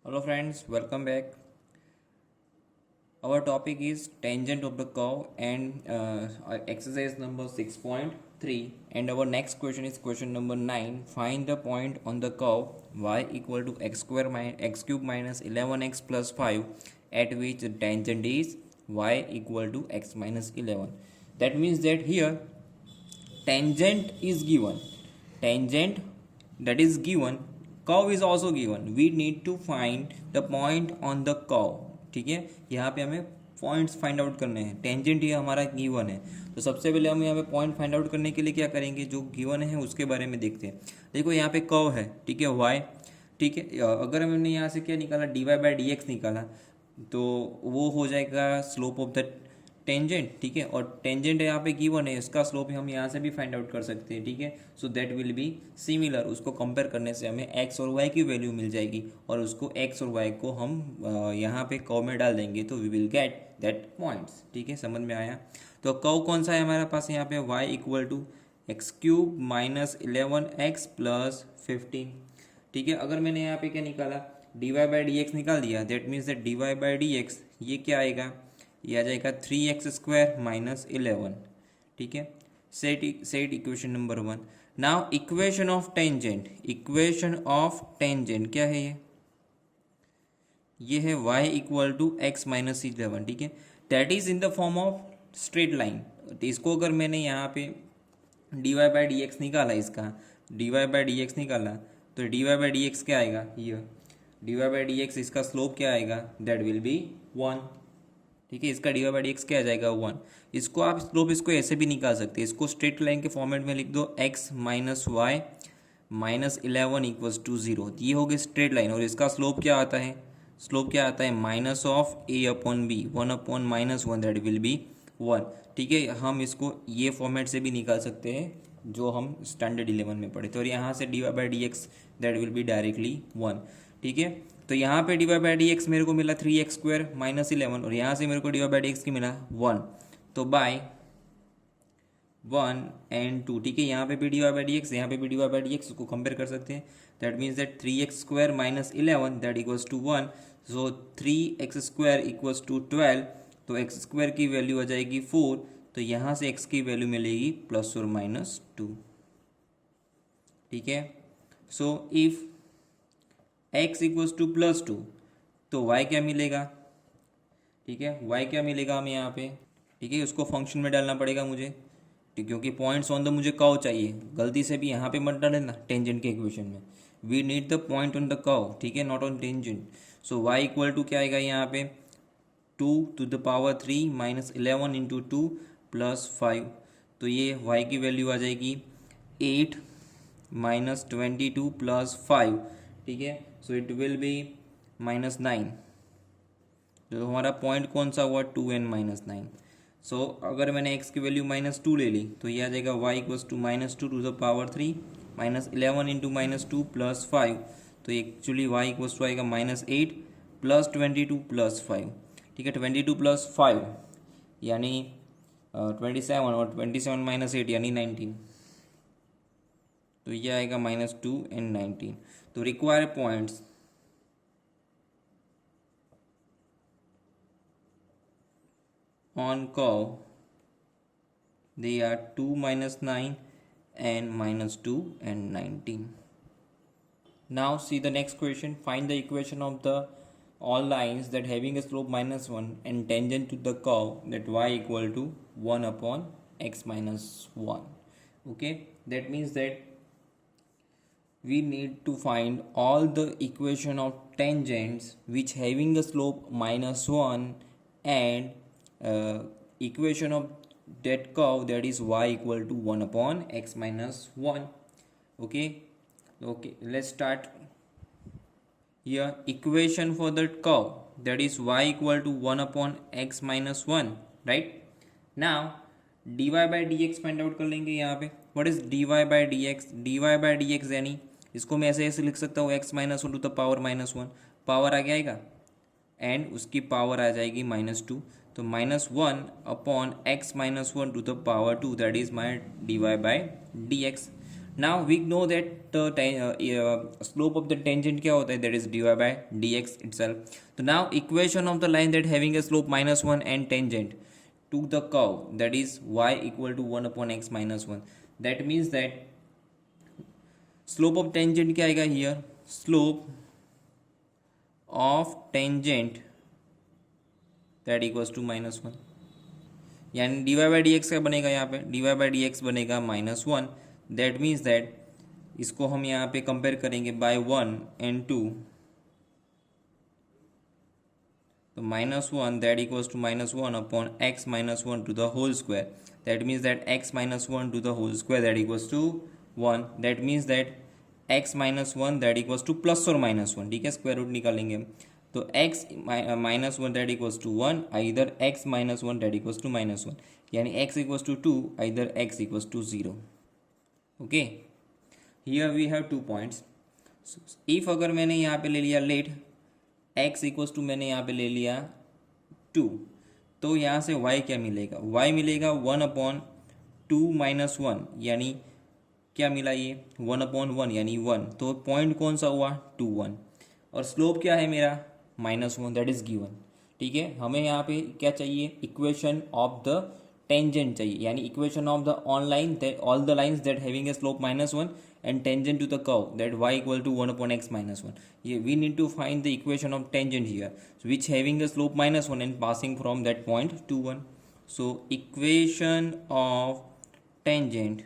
Hello friends, welcome back. Our topic is tangent of the curve and exercise number 6.3, and our next question is question number 9. Find the point on the curve y equal to x square minus x cube minus 11x plus 5 at which the tangent is y equal to x minus 11. That means that here tangent is given, tangent that is given, curve is also given. We need to find the point on the curve. ठीक है, यहाँ पे हमें points find out करने हैं. Tangent ये हमारा given है, तो सबसे पहले हम यहाँ पे पॉइंट फाइंड आउट करने के लिए क्या करेंगे, जो गिवन है उसके बारे में देखते हैं. देखो यहाँ पे कर्व है, ठीक है, वाई. ठीक है, अगर हमने यहाँ से क्या निकाला, d y by d x निकाला, तो वो हो जाएगा स्लोप ऑफ द टेंजेंट. ठीक है, और टेंजेंट यहाँ पे गिवन है, इसका स्लोप हम यहाँ से भी फाइंड आउट कर सकते हैं. ठीक है, so that will be similar. उसको कंपेयर करने से हमें एक्स और वाई की वैल्यू मिल जाएगी, और उसको एक्स और वाई को हम यहाँ पे कर्व में डाल देंगे, तो we will get that points. ठीक है, समझ में आया. तो कर्व कौन सा है हमारे पास यहाँ पे, y equal to x cube minus 11x plus 15. ठीक है, अगर मैंने यहाँ पे क्या निकाला, d y by d x निकाल दिया, that means that d y by d x ये क्या आएगा, ये आ जाएगा 3x स्क्वायर माइनस 11. ठीक है, set equation number 1. Now equation of tangent, equation of tangent क्या है, ये है y equal to x minus 11. ठीक है, that is in the form of straight line. तो इसको अगर मैंने यहाँ पे d y by d x निकाला, इसका d y by d x निकाला, तो d y by d x क्या आएगा, ये d y by d x, इसका स्लोप क्या आएगा, दैट विल बी 1. ठीक है, इसका d y by d x क्या आ जाएगा, 1. इसको आप स्लोप इसको ऐसे भी निकाल सकते हैं, इसको स्ट्रेट लाइन के फॉर्मेट में लिख दो, x minus y minus 11 equals to 0. ये हो गई स्ट्रेट लाइन, और इसका स्लोप क्या आता है, स्लोप क्या आता है, minus of a upon b, 1 upon minus 1, that will be 1. ठीक है, हम इसको ये फॉर्मेट से भी निकाल सकते हैं जो हम स्टैंडर्ड 11 में पढ़े थे, और यहाँ से d y by d x that will be directly 1. ठीक है, तो यहाँ पे d y by d x मेरे को मिला 3x स्क्वायर माइनस 11, और यहाँ से मेरे को d y by d x की मिला 1. तो बाय 1 एंड 2. ठीक है, यहाँ पे भी d y by d x, यहाँ पे भी d y by d x, उसको कंपेयर कर सकते हैं. That means that 3x square minus 11 that equals to 1. So 3x square equals to 12. तो x स्क्वायर की वैल्यू आ जाएगी 4. तो यहाँ से x की वैल्यू मिलेगी प्लस और माइनस 2. ठीक है, so if x equals to plus 2, तो y क्या मिलेगा. ठीक है, y क्या मिलेगा हमें यहाँ पे. ठीक है, उसको फंक्शन में डालना पड़ेगा मुझे, ठीक, क्योंकि पॉइंट्स ऑन द मुझे कर्व चाहिए. गलती से भी यहाँ पे मत डालना टेंजेंट के इक्वेशन में. We need the point on the curve, ठीक है, not on tangent. So y equal to क्या आएगा यहाँ पे, 2 to the power 3 minus 11 into 2 plus 5. तो ये y की वैल्यू आ जाएगी 8 माइनस 22 प्लस 5. ठीक है, so it will B minus 9. तो हमारा पॉइंट कौन सा हुआ, 2n माइनस 9. सो अगर मैंने x की वैल्यू माइनस 2 ले ली, तो ये आ जाएगा y equals to minus 2 to the power 3 minus 11 into minus 2 plus 5. तो एक्चुअली y इक्वल्स टू आएगा माइनस 8 प्लस 22 प्लस 5. ठीक है, 22 प्लस 5 यानी 27, और 27 माइनस 8 यानी 19. तो ये आएगा माइनस 2 एंड 19. तो require points on curve, they are 2 minus 9 and minus 2 and 19. Now see the next question. Find the equation of the all lines that having a slope minus 1 and tangent to the curve that y equal to 1 upon x minus 1. Okay, that means that we need to find all the equation of tangents which having a slope minus 1 and equation of that curve that is y equal to 1 upon x minus 1. Okay, let's start. Here equation for that curve that is y equal to 1 upon x minus 1, right? Now dy by dx find out कर लेंगे. यहाँ पे what is dy by dx, dy by dx यानी इसको मैं ऐसे लिख सकता हूँ, x minus 1 to the power minus 1, power आ जाएगा एंड उसकी पावर आ जाएगी माइनस 2. तो minus 1 upon x minus 1 to the power 2, that is my d y by d x. Now we know that the slope of the tangent क्या होता है, that is dy by dx itself. So now equation of the line that having a slope -1 and tangent to the curve, that is y equal to 1 upon x minus 1. That means that slope of tangent क्या आएगा here, slope of tangent that equals to -1, यानी d y by d x क्या बनेगा, यहाँ पे d y by d x बनेगा -1. That means that इसको हम यहाँ पे कंपेयर करेंगे बाय 1 and 2, तो -1 that equals to -1 upon x -1 to the whole square. That means that x -1 to the whole square that equals to 1. That means that x -1 that equals to plus और -1, ठीक है, square root निकालेंगे हम. तो x -1 that equals to 1, either x -1 that equals to -1, यानी x equals to 2, either x equals to 0. Okay, here we have 2 points. If अगर मैंने यहाँ पे ले लिया लेट x इक्वल्स टू, मैंने यहाँ पे ले लिया 2, तो यहाँ से y क्या मिलेगा, y मिलेगा 1 अपॉन 2 - 1, यानी क्या मिला ये 1 अपॉन 1 यानी 1. तो पॉइंट कौन सा हुआ 2 1, और स्लोप क्या है मेरा -1 दैट इज गिवन. ठीक है, हमें यहाँ पे क्या चाहिए, इक्वेशन ऑफ द टेंजेंट चाहिए, यानी equation of the on line that all the lines that having a slope -1 and tangent to the curve that y equal to 1 upon x minus 1. We need to find the equation of tangent here, so which having a slope -1 and passing from that point to 1. So equation of tangent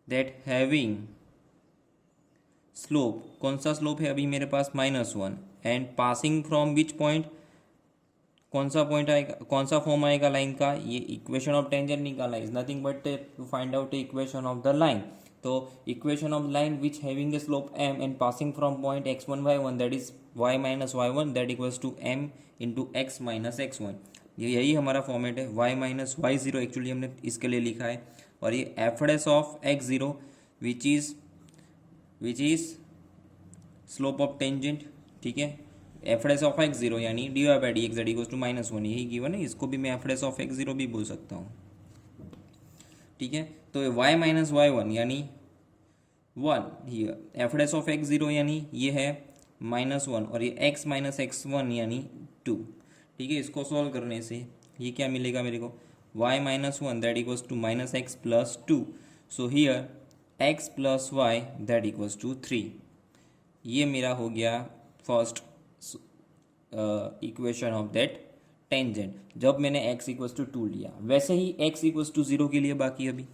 that having slope, कौन सा slope है अभी मेरे पास -1, and passing from which point, कौन सा point आएगा, कौन सा फॉर्म आएगा लाइन का, ये इक्वेशन ऑफ टेंजेंट निकालना is nothing but to find out equation of the line. तो equation of line which having a slope m and passing from point x1 y1 that is y minus y1 that equals to m into x minus x1. ये यही हमारा format है, y minus y0 actually हमने इसके लिए लिखा है, और ये f dash of x0 which is slope of tangent. ठीक है, एफ डेस ऑफ x0 यानी d y by d x that equals to -1, यही गिवन है, इसको भी मैं एफ डेस ऑफ x0 भी बोल सकता हूँ. ठीक है, तो y माइनस y1 यानी 1 here, F dash of x0 यानी ये है -1, और ये x माइनस x1 यानी 2. ठीक है, इसको सॉल्व करने से ये क्या मिलेगा मेरे को, y minus 1 that equals to -x plus 2. So here x plus y that equals to 3. ये मेरा हो गया first equation of that tangent, जब मैंने x इक्वल्स टू 2 लिया. वैसे ही x इक्वल्स टू 0 के लिए बाकी अभी.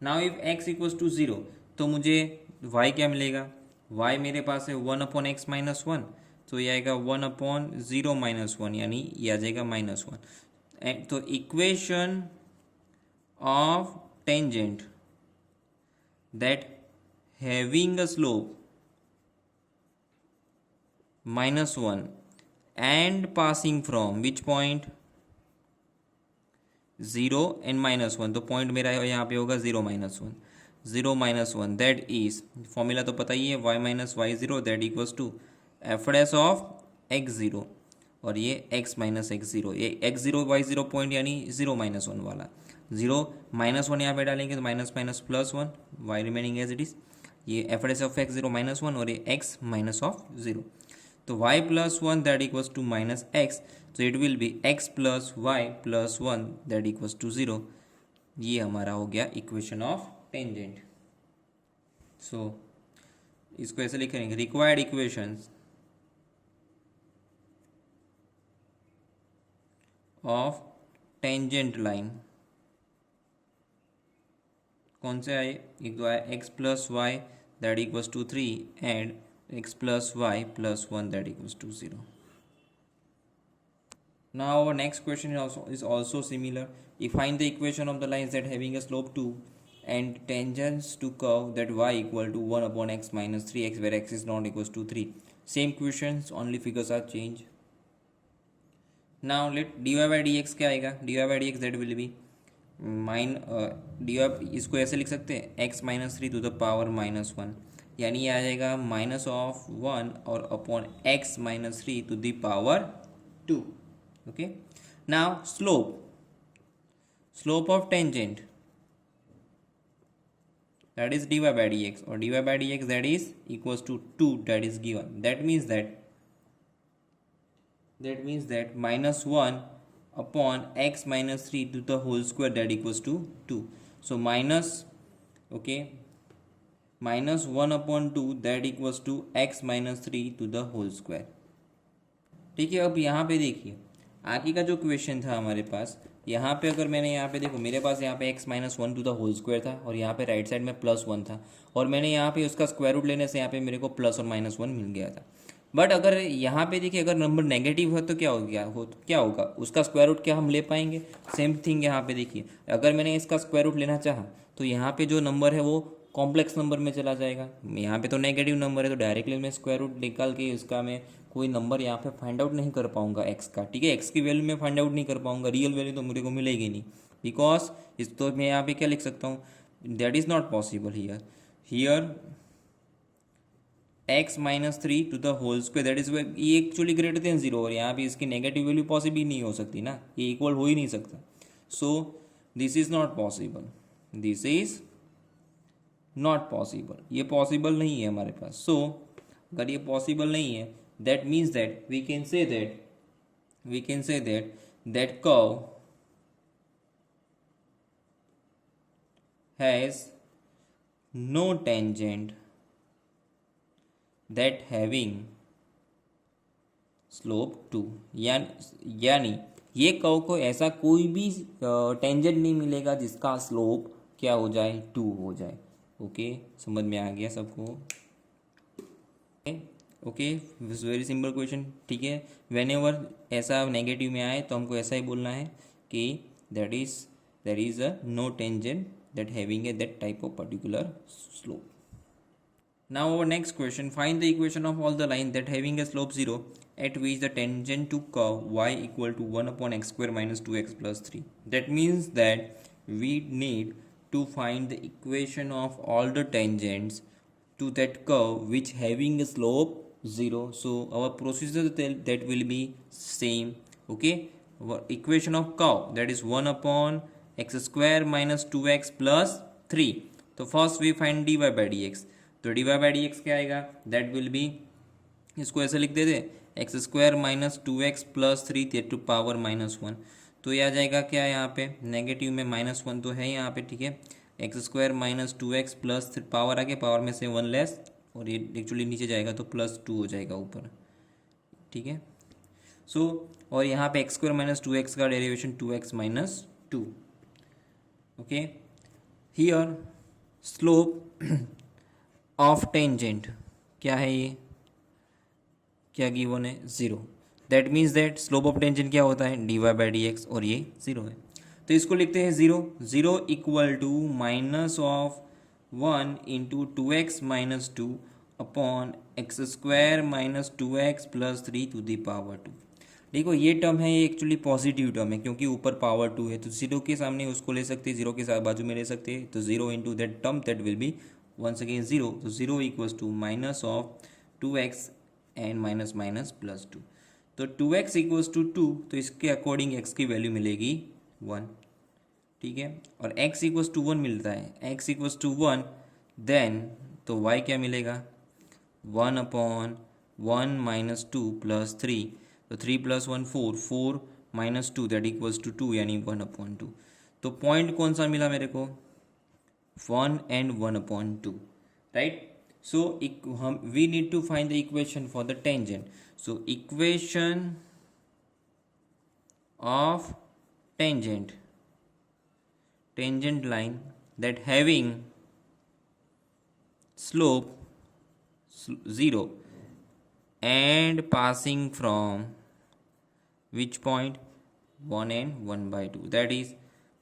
Now if x equals to 0, तो मुझे y क्या मिलेगा, y मेरे पास है 1 अपॉन एक्स माइनस 1, तो ये आएगा 1 अपॉन 0 माइनस 1, यानी ये आ जाएगा -1. तो equation of tangent that having a slope -1 and passing from which point 0 and -1, तो पॉइंट मेरा यहाँ पे होगा 0 माइनस 1 दैट इज, फॉर्मूला तो पता ही है, y minus y0 that equals to f dash of x0, और ये x माइनस x0, ये x0 y0 पॉइंट यानी 0 माइनस 1 वाला. 0 माइनस 1 यहाँ पे डालेंगे तो minus minus plus 1, y remaining as it is, ये एफ डेस ऑफ x0 -1 और ये x माइनस ऑफ 0. तो y plus 1 that equals to minus x, तो it will be x plus y plus 1 that equals to 0. ये हमारा हो गया equation of tangent. सो इसको ऐसे लिखेंगे, required equations of tangent line. कौन से आए, एक तो आया x plus y that equals to 3 and x plus y plus 1 that equals to 0. Now our next question is also similar. If find the equation of the lines that having a slope 2 and tangents to curve that y equal to 1 upon x minus 3x where x is not equals to 3. Same questions, only figures are changed. Now let dy by dx क्या आएगा, dy by dx that will be dy, इसको ऐसे लिख सकते हैं x minus 3 to the power -1, यानी ये आ जाएगा -1 और upon x minus 3 to the power 2. Okay, now slope, slope of tangent, that is dy by dx, or dy by dx that is equals to 2, that is given. That means that minus 1 upon x minus 3 to the whole square, that equals to 2. So minus, okay, minus 1 upon 2 that equals to x minus 3 to the whole square. ठीक है, अब यहाँ पे देखिए आगे का जो question था हमारे पास, यहाँ पे अगर मैंने यहाँ पे देखो मेरे पास यहाँ पे x minus 1 to the whole square था, और यहाँ पे राइट साइड में प्लस 1 था, और मैंने यहाँ पे उसका स्क्वायर रूट लेने से यहाँ पे मेरे को प्लस और माइनस 1 मिल गया था. बट अगर यहाँ पे देखिए अगर नंबर नेगेटिव है तो क्या होगा, उसका स्क्वायर रूट क्या हम ले पाएंगे. सेम थिंग यहाँ पे देखिए, अगर मैंने इसका स्क्वायर रूट लेना चाहा तो यहाँ पे जो नंबर है वो कॉम्प्लेक्स नंबर में चला जाएगा. यहाँ पे तो नेगेटिव नंबर है तो डायरेक्टली मैं स्क्वायर रूट निकाल के इसका मैं कोई नंबर यहाँ पे फाइंड आउट नहीं कर पाऊंगा एक्स का. ठीक है, एक्स की वैल्यू मैं फाइंड आउट नहीं कर पाऊंगा, रियल वैल्यू तो मेरे को मिलेगी नहीं, बिकॉज इस तो मैं यहाँ पे क्या लिख सकता हूँ, that is not possible here x minus 3 to the whole square, that is ये एक्चुअली ग्रेटर देन जीरो, और यहाँ पे इसकी नेगेटिव वैल्यू पॉसिबल ही नहीं हो सकती ना, ये इक्वल हो ही नहीं सकता. So this is not possible, this is not possible, ये पॉसिबल नहीं है हमारे पास. सो अगर ये पॉसिबल नहीं है, that means that we can say that curve has no tangent that having slope 2. यानी ये कर्व को ऐसा कोई भी टेंजेंट नहीं मिलेगा जिसका स्लोप क्या हो जाए, 2 हो जाए. ओके, समझ में आ गया सबको. Okay, very simple question. ठीक है, वेन एवर ऐसा नेगेटिव में आए तो हमको ऐसा ही बोलना है कि there is a no tangent that having a that type of particular slope. Now our next question, find the equation of all the line that having a slope 0 at which the tangent to curve y equal to 1 upon x square minus 2x plus 3. That means that we need to find the equation of all the tangents to that curve which having a slope 0. So our procedure that will be same. Okay, our equation of curve, that is 1 upon x square minus 2x plus 3. तो first we find dy by dx. तो dy by dx क्या आएगा, that will be, इसको ऐसे लिख देते x square minus 2x plus 3 to power minus 1. तो ये आ जाएगा क्या, यहाँ पे नेगेटिव में माइनस 1 तो है यहाँ पे. ठीक है, x square minus 2x plus power आगे, पावर में से 1 लेस, और ये एक्चुअली नीचे जाएगा तो प्लस 2 हो जाएगा ऊपर. ठीक है, सो और यहाँ पे एक्स स्क्वायर माइनस 2x का derivation 2x minus 2. Okay, here slope of tangent क्या है, ये क्या गिवन है, 0. That means that slope of tangent क्या होता है, dy बाई डी एक्स, और ये 0 है. तो इसको लिखते हैं 0 equal to minus of 1 into 2x minus 2 upon x square minus 2x plus 3 to the power 2. देखो ये टर्म है, ये एक्चुअली पॉजिटिव टर्म है क्योंकि ऊपर पावर 2 है, तो 0 के सामने उसको ले सकते हैं, 0 के साथ बाजू में ले सकते हैं. तो 0 into that term that will be once again 0. तो 0 equals to minus of 2x and minus minus plus 2. तो 2x इक्वल्स टू 2, तो इसके अकॉर्डिंग x की वैल्यू मिलेगी 1. ठीक है, और x इक्वल्स टू 1 मिलता है, x इक्वल्स टू 1, देन तो y क्या मिलेगा, 1 अपॉन 1 माइनस 2 प्लस 3. तो 3 plus 1 4 minus 2 that equals to 2, यानी 1 अपॉन 2. तो पॉइंट कौन सा मिला मेरे को, 1 and 1 upon 2, right. So we need to find the equation for the tangent. So equation of tangent line that having slope 0 and passing from which point, 1 and 1 by 2, that is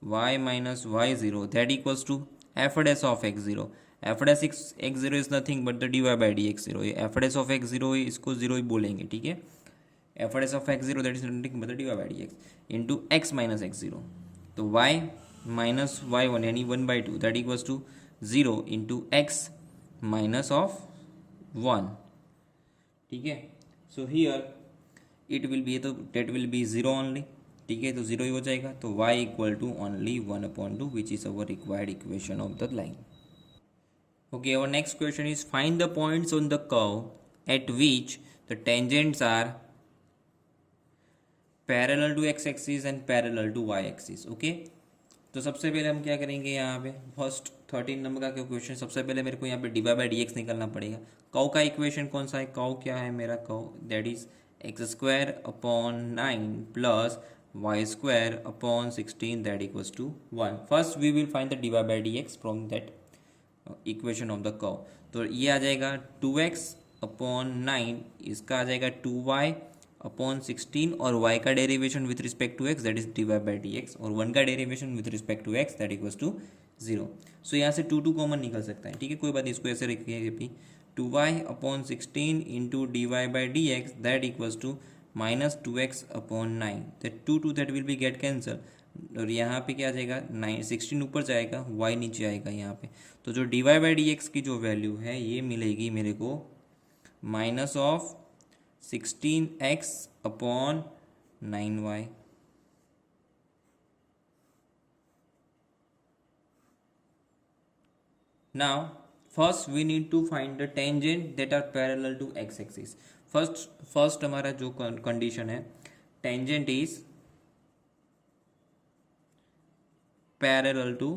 y minus y0, that equals to f dash of x0. F dash x zero is nothing but the d y by d x zero. ये f dash of x zero इसको zero ही बोलेंगे. ठीक है, f dash of x zero that is nothing but the d y by d x into x minus x zero. तो y minus y one यानी 1 by 2 that equals to 0 into x minus of 1. ठीक है, सो here it will be, तो that will be 0 only. ठीक है, तो zero ही हो जाएगा, तो y equal to only 1/2 which is our required equation of the line. Okay, our next question is find the points on the curve at which the tangents are parallel to x axis and parallel to y axis. Okay, तो सबसे पहले हम क्या करेंगे यहाँ पे first 13 number का question. सबसे पहले मेरे को यहाँ पे डिवाइड बाई डी एक्स निकालना पड़ेगा. कव का इक्वेशन कौन सा है? कव क्या है मेरा? Curve that is x square upon 9 plus y square upon 16 that equals to 1. First we will find the divide by d x from that equation of the curve. तो ये आ जाएगा 2x अपॉन 9, इसका आ जाएगा 2y अपॉन 16 और y का derivation with respect to x that is divide by d x और 1 का derivation with respect to x that equals to 0. So यहाँ से 2 कॉमन निकल सकता है. ठीक है, कोई बात नहीं, इसको ऐसे रखिए अभी 2y upon 16 into d y by d x that equals to minus 2x upon 9. That 2 that will be get cancel और यहाँ पे क्या आ जाएगा 16 ऊपर जाएगा, y नीचे आएगा यहाँ पे. तो जो d y by d x की जो वैल्यू है ये मिलेगी मेरे को minus of 16x upon 9y. Now first we need to find the tangent that are parallel to x axis. First हमारा जो कंडीशन है tangent is parallel to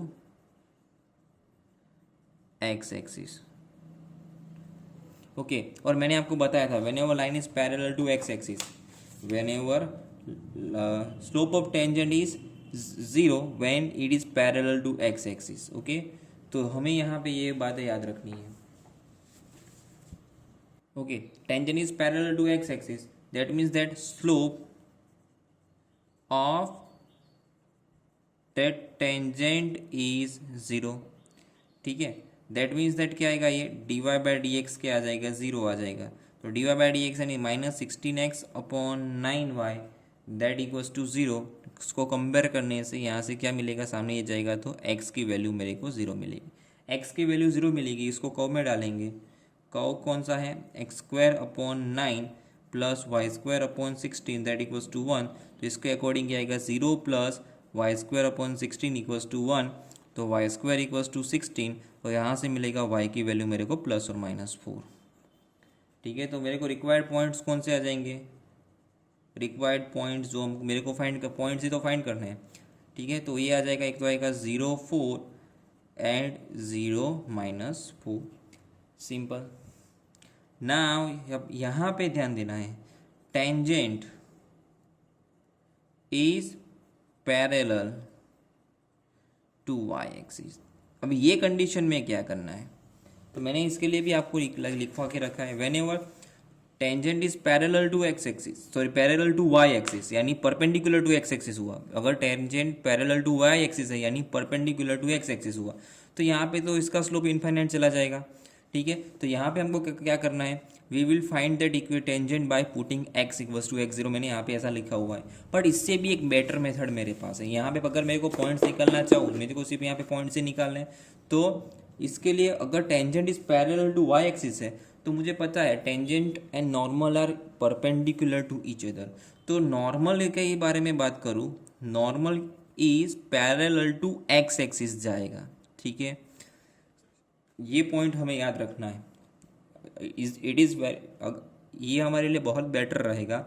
x axis. Okay, और मैंने आपको बताया था whenever line is parallel to x axis, whenever slope of tangent is 0 when it is parallel to x axis. Okay, तो हमें यहाँ पे ये बातें याद रखनी है. Okay, tangent is parallel to x axis that means that slope of that tangent is 0. ठीक है, दैट मीन्स दैट क्या आएगा, ये d y by d x क्या आ जाएगा, 0 आ जाएगा. तो d y by d x यानी minus 16x upon 9y that equals to 0. इसको कंपेयर करने से यहाँ से क्या मिलेगा, सामने ये जाएगा तो x की वैल्यू मेरे को 0 मिलेगी. x की वैल्यू 0 मिलेगी, इसको कर्व में डालेंगे. कर्व कौन सा है, x square upon 9 plus y square upon 16 that equals to 1. तो इसके अकॉर्डिंग क्या आएगा 0 plus y square upon 16 equals to 1. तो वाई स्क्वायर इक्वल्स टू 16 और यहाँ से मिलेगा y की वैल्यू मेरे को प्लस और माइनस 4. ठीक है, तो मेरे को रिक्वायर्ड पॉइंट्स कौन से आ जाएंगे, रिक्वायर्ड पॉइंट्स जो मेरे को फाइंड पॉइंट्स ही तो फाइंड करने हैं. ठीक है, तो ये आ जाएगा, एक तो आएगा 0 4 एंड 0 -4. सिंपल. नाउ अब यहाँ पे ध्यान देना है, tangent is parallel to y axis. अभी ये कंडीशन में क्या करना है, तो मैंने इसके लिए भी आपको लिखवा के रखा है. Whenever tangent is parallel to x axis, sorry parallel to y axis यानी परपेंडिकुलर टू एक्स एक्सिस हुआ. अगर tangent parallel to y axis है यानी परपेंडिकुलर टू एक्स एक्सिस हुआ, तो यहाँ पे तो इसका स्लोप इनफाइनाइट चला जाएगा. ठीक है, तो यहाँ पे हमको क्या करना है, वी विल फाइंड दैट इक्विटेंजेंट by putting x equals to x0. मैंने यहाँ पे ऐसा लिखा हुआ है, बट इससे भी एक बेटर मेथड मेरे पास है. यहाँ पे अगर मेरे को पॉइंट्स निकालना चाहूँ, मेरे को सिर्फ यहाँ पे पॉइंट से निकालना है, तो इसके लिए अगर tangent is parallel to y axis है तो मुझे पता है tangent and normal are perpendicular to each other. तो नॉर्मल के बारे में बात करूँ, normal is parallel to x axis जाएगा. ठीक है, ये पॉइंट हमें याद रखना है. इट इज़ ये हमारे लिए बहुत बेटर रहेगा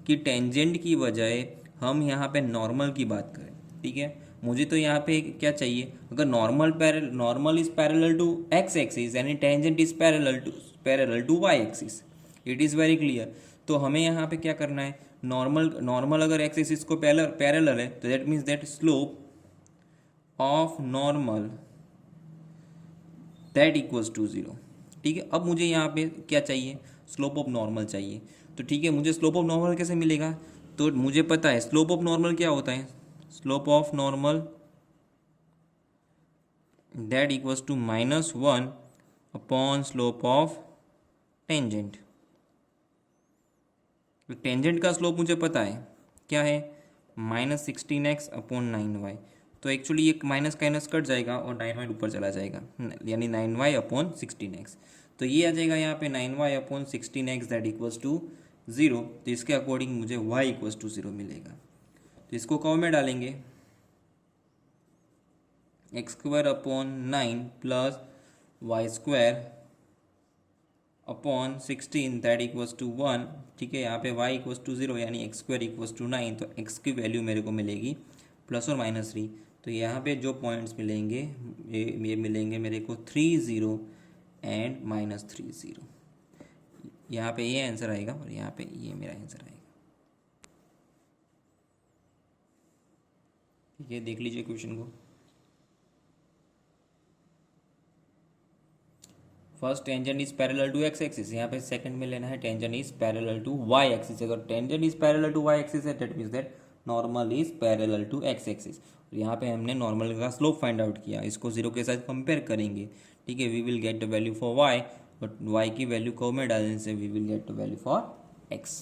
कि टेंजेंट की बजाय हम यहाँ पे नॉर्मल की बात करें. ठीक है, मुझे तो यहाँ पे क्या चाहिए, अगर normal is parallel to x axis यानी tangent is parallel to y axis. It is very clear. तो हमें यहाँ पे क्या करना है, नॉर्मल अगर एक्स एक्सिस को पैरेलल है तो that means that slope of normal that equals to 0. ठीक है, अब मुझे यहाँ पे क्या चाहिए, स्लोप ऑफ नॉर्मल चाहिए. तो ठीक है, मुझे स्लोप ऑफ नॉर्मल कैसे मिलेगा, तो मुझे पता है स्लोप ऑफ नॉर्मल क्या होता है, slope of normal that equals to -1 upon slope of tangent. Tangent का स्लोप मुझे पता है क्या है, -16x अपॉन 9y. तो एक्चुअली ये माइनस कट जाएगा और 9y ऊपर चला जाएगा यानी 9y अपॉन 16x. तो ये आ जाएगा यहाँ पे 9y upon 16x that equals to 0. तो इसके अकॉर्डिंग मुझे y इक्वल्स टू 0 मिलेगा. तो इसको कर्व में डालेंगे, x square upon 9 plus y square upon 16 that equals to 1। ठीक है, यहाँ पे y इक्वल्स टू 0 यानी एक्स स्क्वायर इक्वल्स टू 9, तो x की वैल्यू मेरे को मिलेगी +or-3। तो यहाँ पे जो पॉइंट्स मिलेंगे ये मिलेंगे मेरे को 3 0 एंड -3 0। यहाँ पे ये आंसर आएगा और यहाँ पे ये मेरा आंसर आएगा। ठीक है, देख लीजिए क्वेश्चन को। First tangent is parallel to x axis, यहाँ पे सेकंड में लेना है tangent is parallel to y axis. अगर tangent is parallel to y axis है that means that normal is parallel to x axis. यहाँ पे हमने नॉर्मल का स्लोप फाइंड आउट किया, इसको जीरो के साथ कंपेयर करेंगे। ठीक है, we will get the value for y, but y की वैल्यू को में डालने से we will get the value for x.